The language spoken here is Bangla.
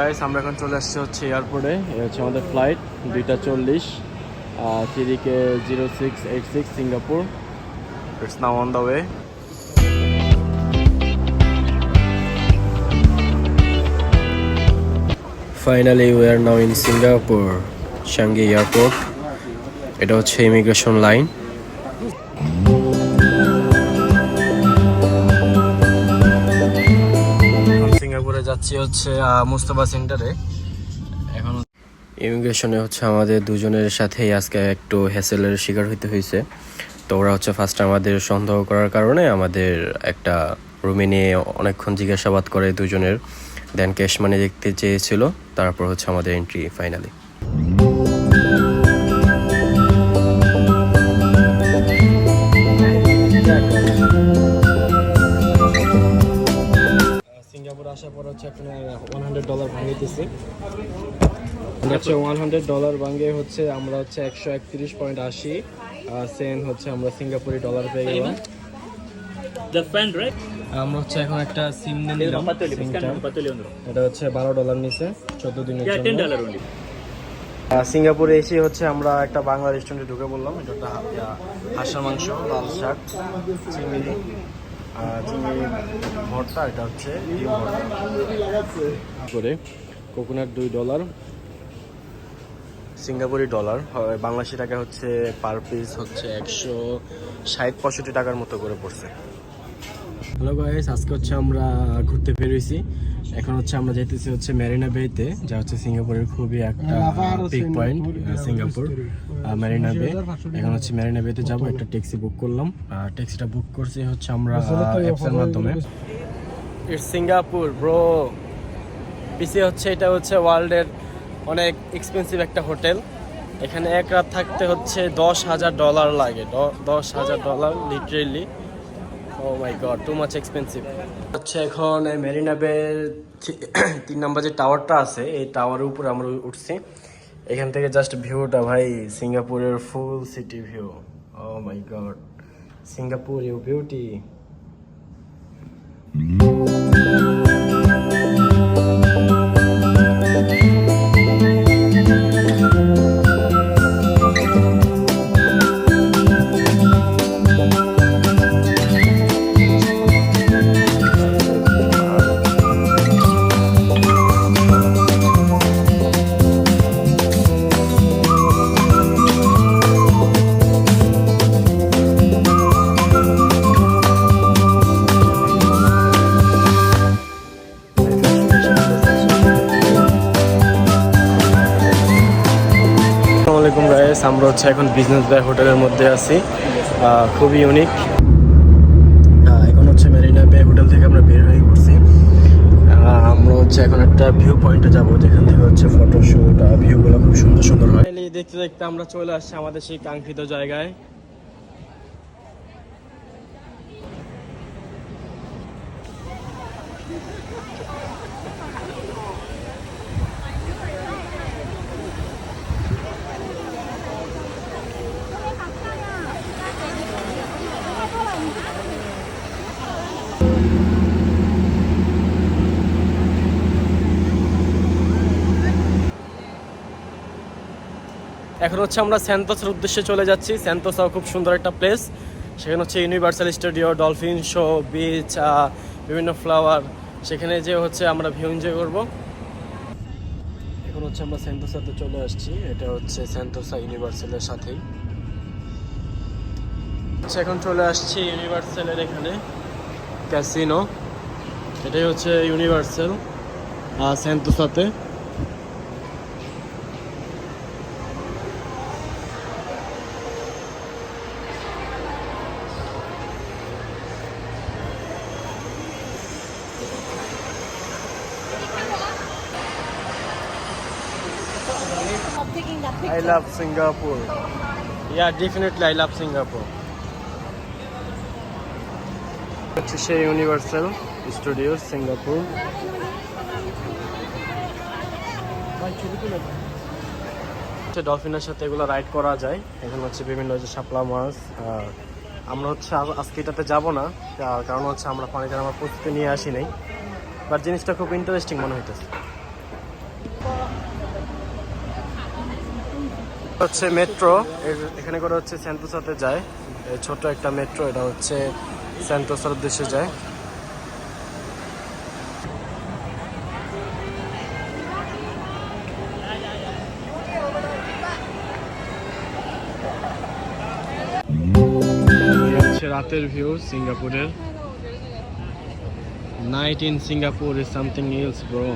গাইস, আমরা এখন চলে আসছি হচ্ছে এয়ারপোর্টে। এই হচ্ছে আমাদের flight 2:40, চিরিকে 0686 Singapore. It's now on the way. Finally we are now in Singapore Changi airport. এটা হচ্ছে ইমিগ্রেশন লাইন। সিঙ্গাপুরে যাচ্ছি হচ্ছে মুস্তাফা সেন্টারে। এখন ইমিগ্রেশনে হচ্ছে আমাদের দুজনের সাথেই আজকে একটু হ্যাসেলের শিকার হইতে হয়েছে। তো ওরা হচ্ছে ফার্স্ট আমাদের সন্দেহ করার কারণে আমাদের একটা রুমে নিয়ে অনেকক্ষণ জিজ্ঞাসাবাদ করে দুজনের, দেন ক্যাশ মানি দেখতে চেয়েছিল, তারপর হচ্ছে আমাদের এন্ট্রি ফাইনালি। সিঙ্গাপুর আসার পর হচ্ছে এখানে $100 ভাঙিতেছি। হচ্ছে $100 ভাঙিয়ে হচ্ছে আমরা হচ্ছে 131.80 সেন্ট হচ্ছে আমরা সিঙ্গাপুরি ডলার পেয়ে গেলাম। আমরা হচ্ছে এখন একটা সিম নিলাম। এটা হচ্ছে $12 নিচে 14 দিনের জন্য। সিঙ্গাপুরে এসে হচ্ছে আমরা একটা বাংলা রেস্টুরেন্টে ঢুকে বললাম। এটা একটা হাঁসের মাংস, লাল শাক, চিংড়ি ভর্তা, এটা হচ্ছে ডিম ভর্তা করে। কোকোনাট $2, সিঙ্গাপুরি ডলার, বাংলাদেশি টাকা হচ্ছে পার পিস হচ্ছে 160-65 টাকার মতো করে পড়ছে। হ্যালো গাইস, আজকে হচ্ছে আমরা ঘুরতে বেরিয়েছি। এখন হচ্ছে আমরা যেতেছি হচ্ছে মেরিনা বেতে, যা হচ্ছে সিঙ্গাপুরের খুবই একটা পিক পয়েন্ট। সিঙ্গাপুর মেরিনা বে। এখন হচ্ছে মেরিনা বেতে যাবো। একটা ট্যাক্সি বুক করলাম। ট্যাক্সিটা বুক করছি হচ্ছে আমরা অ্যাপসের মাধ্যমে। It's Singapore bro. পিসি হচ্ছে এটা হচ্ছে ওয়ার্ল্ডের অনেক এক্সপেন্সিভ একটা হোটেল। এখানে এক রাত থাকতে হচ্ছে $10,000 লাগে। $10,000 literally. O my god, too much expensive. হচ্ছে এখন মেরিনা বের 3 নম্বর যে টাওয়ারটা আছে, এই টাওয়ারের উপরে আমরা উঠছি। এখান থেকে জাস্ট ভিউটা ভাই, সিঙ্গাপুরের full city view. Oh my God, Singapore you beauty. আমরা হচ্ছে এখন বিজনেস বাই হোটেলের মধ্যে আছি, খুবই ইউনিক। এখন হচ্ছে মেরিনা বে হোটেল থেকে আমরা বের হয়ে পড়ছি। আমরা হচ্ছে এখন একটা ভিউ পয়েন্টে যাব, যেখান থেকে হচ্ছে ফটোশুট, ভিউগুলো খুব সুন্দর সুন্দর হয়। দেখতে দেখতে আমরা চলে আসছি আমাদের সেই কাঙ্ক্ষিত জায়গায়। এখন হচ্ছে আমরা স্যান্তোসের উদ্দেশ্যে চলে যাচ্ছি। স্যান্তোসাও খুব সুন্দর একটা প্লেস। সেখানে হচ্ছে universal studio, dolphin show, beach, বিভিন্ন ফ্লাওয়ার, সেখানে যে হচ্ছে আমরা ভিউ এনজয় করবো। এখন হচ্ছে আমরা স্যান্তোসাতে চলে আসছি। এটা হচ্ছে স্যান্তোসা ইউনিভার্সালের সাথেই। এখন চলে আসছি ইউনিভার্সালের এখানে ক্যাসিনো। এটাই হচ্ছে universal স্যান্তোসাতে। I love Singapore. Yeah, definitely I love Singapore. হচ্ছে সেই ইউনিভার্সাল স্টুডিও সিঙ্গাপুর। ডলফিনের সাথে এগুলো রাইড করা যায়। এখানে হচ্ছে বিভিন্ন হচ্ছে শাপলা মাছ। আমরা হচ্ছে আজকে এটাতে যাবো না, কারণ হচ্ছে আমরা পানিতে আমার প্রস্তুতি নিয়ে আসি নাই, বাট জিনিসটা খুব ইন্টারেস্টিং মনে হইতেছে। হচ্ছে মেট্রো, এখানে করে হচ্ছে সেন্টোসাতে যায়। এই ছোট একটা মেট্রো, এটা হচ্ছে সেন্টোসার উদ্দেশ্যে যায়। হচ্ছে রাতের ভিউ সিঙ্গাপুরের। Night in Singapore is something else bro.